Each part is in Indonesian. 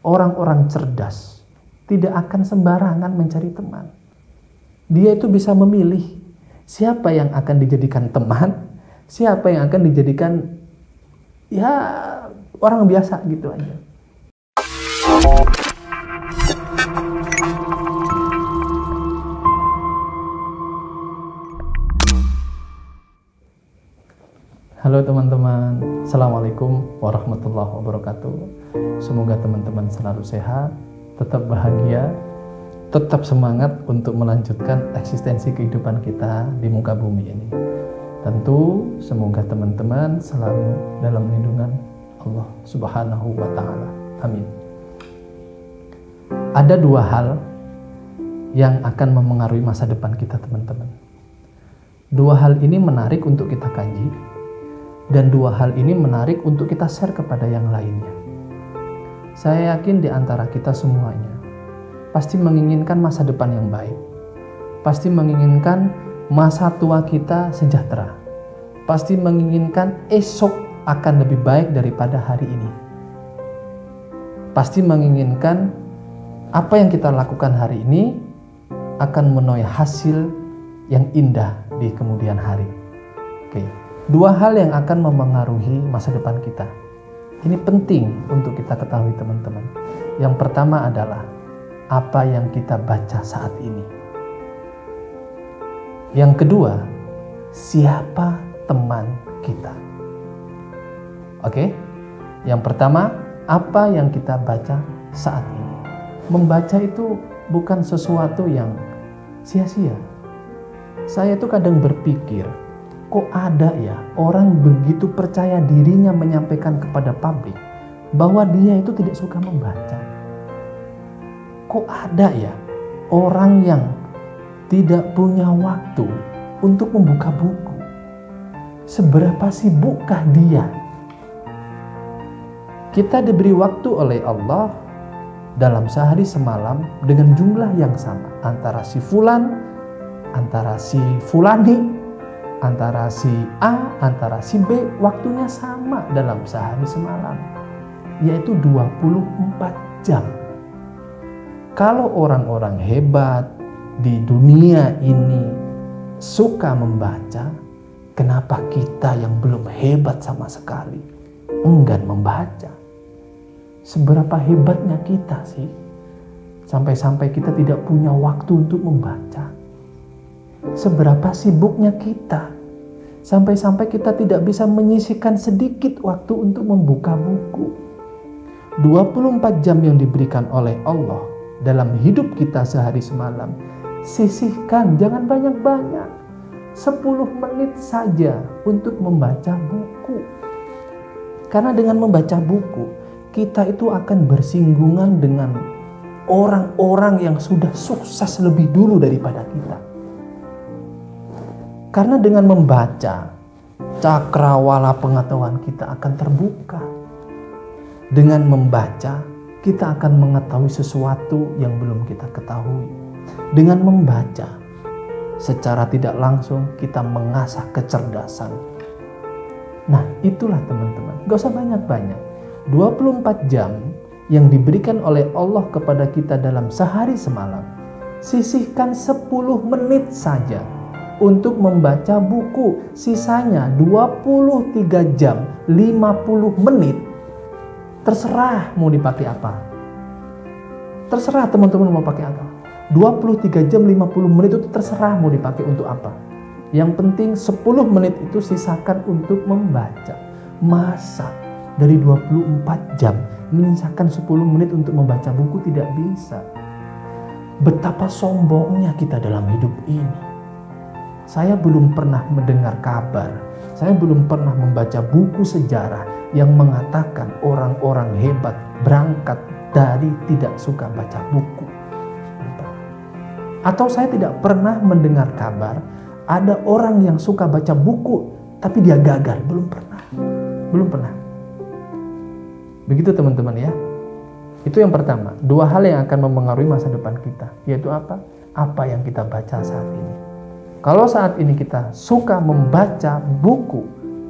orang-orang cerdas tidak akan sembarangan mencari teman. Dia itu bisa memilih siapa yang akan dijadikan teman, siapa yang akan dijadikan ya orang biasa gitu aja. Halo teman-teman, Assalamualaikum warahmatullahi wabarakatuh. Semoga teman-teman selalu sehat, tetap bahagia, tetap semangat untuk melanjutkan eksistensi kehidupan kita di muka bumi ini. Tentu semoga teman-teman selalu dalam lindungan Allah Subhanahu wa Ta'ala. Amin. Ada dua hal yang akan memengaruhi masa depan kita, teman-teman. Dua hal ini menarik untuk kita kaji. Dan dua hal ini menarik untuk kita share kepada yang lainnya. Saya yakin di antara kita semuanya pasti menginginkan masa depan yang baik. Pasti menginginkan masa tua kita sejahtera. Pasti menginginkan esok akan lebih baik daripada hari ini. Pasti menginginkan apa yang kita lakukan hari ini akan menuai hasil yang indah di kemudian hari. Oke. Dua hal yang akan memengaruhi masa depan kita. Ini penting untuk kita ketahui, teman-teman. Yang pertama adalah apa yang kita baca saat ini. Yang kedua, siapa teman kita. Oke? Yang pertama, apa yang kita baca saat ini. Membaca itu bukan sesuatu yang sia-sia. Saya tuh kadang berpikir, kok ada ya orang begitu percaya dirinya menyampaikan kepada publik bahwa dia itu tidak suka membaca? Kok ada ya orang yang tidak punya waktu untuk membuka buku? Seberapa sibukkah dia? Kita diberi waktu oleh Allah dalam sehari semalam dengan jumlah yang sama antara si fulan, antara si fulani, antara si A, antara si B, waktunya sama dalam sehari semalam, yaitu 24 jam. Kalau orang-orang hebat di dunia ini suka membaca, kenapa kita yang belum hebat sama sekali enggan membaca? Seberapa hebatnya kita sih? Sampai-sampai kita tidak punya waktu untuk membaca. Seberapa sibuknya kita, sampai-sampai kita tidak bisa menyisihkan sedikit waktu untuk membuka buku. 24 jam yang diberikan oleh Allah dalam hidup kita sehari semalam, sisihkan, jangan banyak-banyak, 10 menit saja untuk membaca buku. Karena dengan membaca buku, kita itu akan bersinggungan dengan orang-orang yang sudah sukses lebih dulu daripada kita. Karena dengan membaca, cakrawala pengetahuan kita akan terbuka. Dengan membaca, kita akan mengetahui sesuatu yang belum kita ketahui. Dengan membaca, secara tidak langsung kita mengasah kecerdasan. Nah, itulah teman-teman. Gak usah banyak-banyak. 24 jam yang diberikan oleh Allah kepada kita dalam sehari semalam. Sisihkan 10 menit saja untuk membaca buku. Sisanya 23 jam 50 menit. Terserah mau dipakai apa. Terserah teman-teman mau pakai apa. 23 jam 50 menit itu terserah mau dipakai untuk apa. Yang penting 10 menit itu sisakan untuk membaca. Masa dari 24 jam menyisakan 10 menit untuk membaca buku? Tidak bisa. Betapa sombongnya kita dalam hidup ini. Saya belum pernah mendengar kabar, saya belum pernah membaca buku sejarah yang mengatakan orang-orang hebat berangkat dari tidak suka baca buku. Atau saya tidak pernah mendengar kabar ada orang yang suka baca buku tapi dia gagal. Belum pernah. Belum pernah. Begitu teman-teman ya. Itu yang pertama. Dua hal yang akan memengaruhi masa depan kita. Yaitu apa? Apa yang kita baca saat ini. Kalau saat ini kita suka membaca buku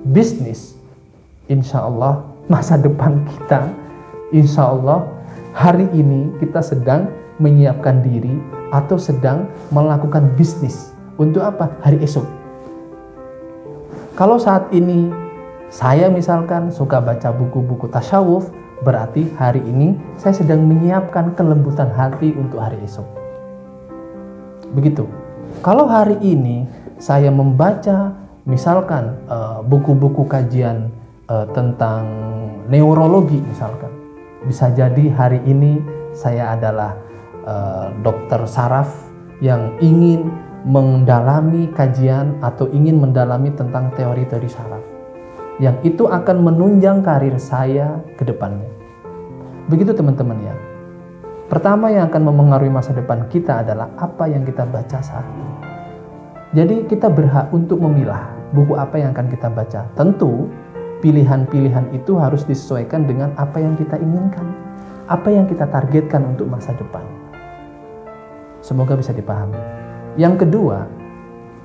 bisnis, insya Allah masa depan kita insya Allah hari ini kita sedang menyiapkan diri atau sedang melakukan bisnis untuk apa? Hari esok. Kalau saat ini saya misalkan suka baca buku-buku tasawuf, berarti hari ini saya sedang menyiapkan kelembutan hati untuk hari esok. Begitu. Kalau hari ini saya membaca misalkan buku-buku kajian tentang neurologi misalkan, bisa jadi hari ini saya adalah dokter saraf yang ingin mendalami kajian atau ingin mendalami tentang teori-teori saraf, yang itu akan menunjang karir saya ke depannya. Begitu teman-teman ya. Pertama yang akan memengaruhi masa depan kita adalah apa yang kita baca saat ini. Jadi kita berhak untuk memilah buku apa yang akan kita baca. Tentu pilihan-pilihan itu harus disesuaikan dengan apa yang kita inginkan, apa yang kita targetkan untuk masa depan. Semoga bisa dipahami. Yang kedua,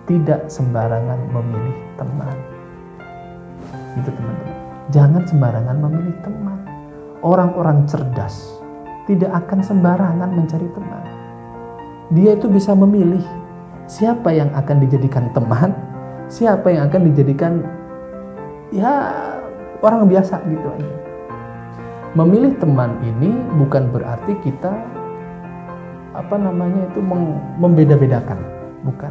tidak sembarangan memilih teman. Itu teman-teman. Jangan sembarangan memilih teman. Orang-orang cerdas tidak akan sembarangan mencari teman. Dia itu bisa memilih siapa yang akan dijadikan teman, siapa yang akan dijadikan ya orang biasa gitu aja. Memilih teman ini bukan berarti kita membeda-bedakan, bukan.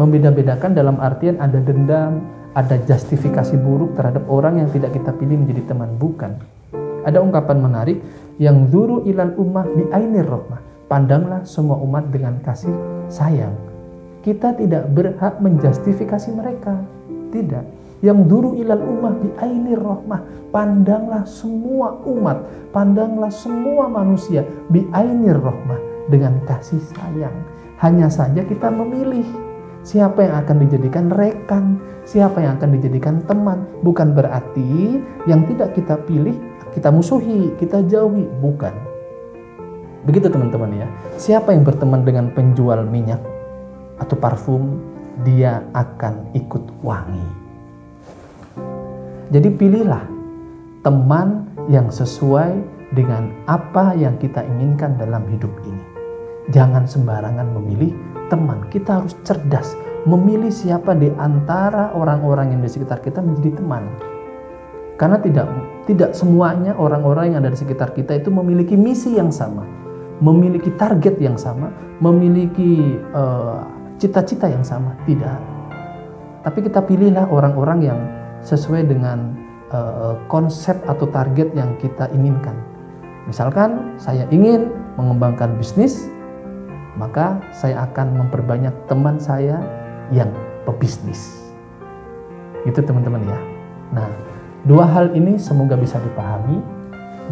Membeda-bedakan dalam artian ada dendam, ada justifikasi buruk terhadap orang yang tidak kita pilih menjadi teman, bukan. Ada ungkapan menarik, yang dzuru ilal ummah bi ainir rahmah. Pandanglah semua umat dengan kasih sayang. Kita tidak berhak menjustifikasi mereka, tidak. Yang dzuru ilal ummah bi ainir rahmah. Pandanglah semua umat, pandanglah semua manusia bi ainir rahmah, dengan kasih sayang. Hanya saja kita memilih siapa yang akan dijadikan rekan, siapa yang akan dijadikan teman. Bukan berarti yang tidak kita pilih kita musuhi, kita jauhi, bukan. Begitu teman-teman ya. Siapa yang berteman dengan penjual minyak atau parfum, dia akan ikut wangi. Jadi pilihlah teman yang sesuai dengan apa yang kita inginkan dalam hidup ini. Jangan sembarangan memilih teman. Kita harus cerdas memilih siapa di antara orang-orang yang di sekitar kita menjadi teman. Karena tidak semuanya orang-orang yang ada di sekitar kita itu memiliki misi yang sama, memiliki target yang sama, memiliki cita-cita yang sama. Tidak. Tapi kita pilihlah orang-orang yang sesuai dengan konsep atau target yang kita inginkan. Misalkan saya ingin mengembangkan bisnis, maka saya akan memperbanyak teman saya yang pebisnis. Gitu teman-teman ya. Nah, dua hal ini semoga bisa dipahami.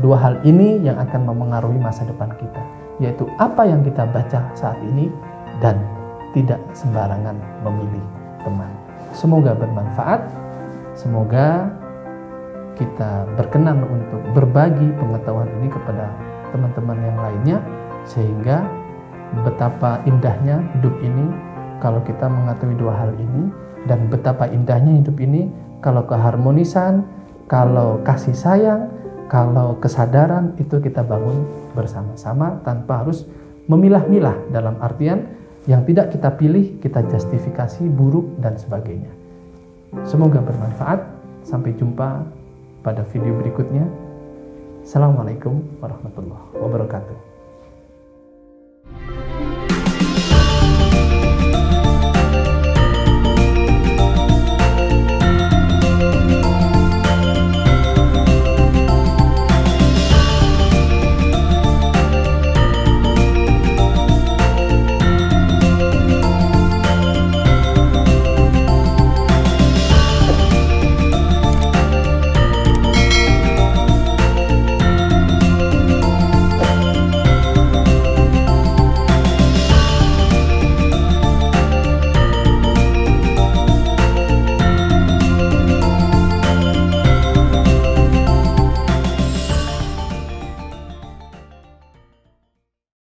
Dua hal ini yang akan memengaruhi masa depan kita, yaitu apa yang kita baca saat ini dan tidak sembarangan memilih teman. Semoga bermanfaat. Semoga kita berkenan untuk berbagi pengetahuan ini kepada teman-teman yang lainnya, sehingga betapa indahnya hidup ini kalau kita mengetahui dua hal ini, dan betapa indahnya hidup ini kalau keharmonisan, kalau kasih sayang, kalau kesadaran itu kita bangun bersama-sama tanpa harus memilah-milah, dalam artian yang tidak kita pilih kita justifikasi buruk dan sebagainya. Semoga bermanfaat. Sampai jumpa pada video berikutnya. Assalamualaikum warahmatullahi wabarakatuh.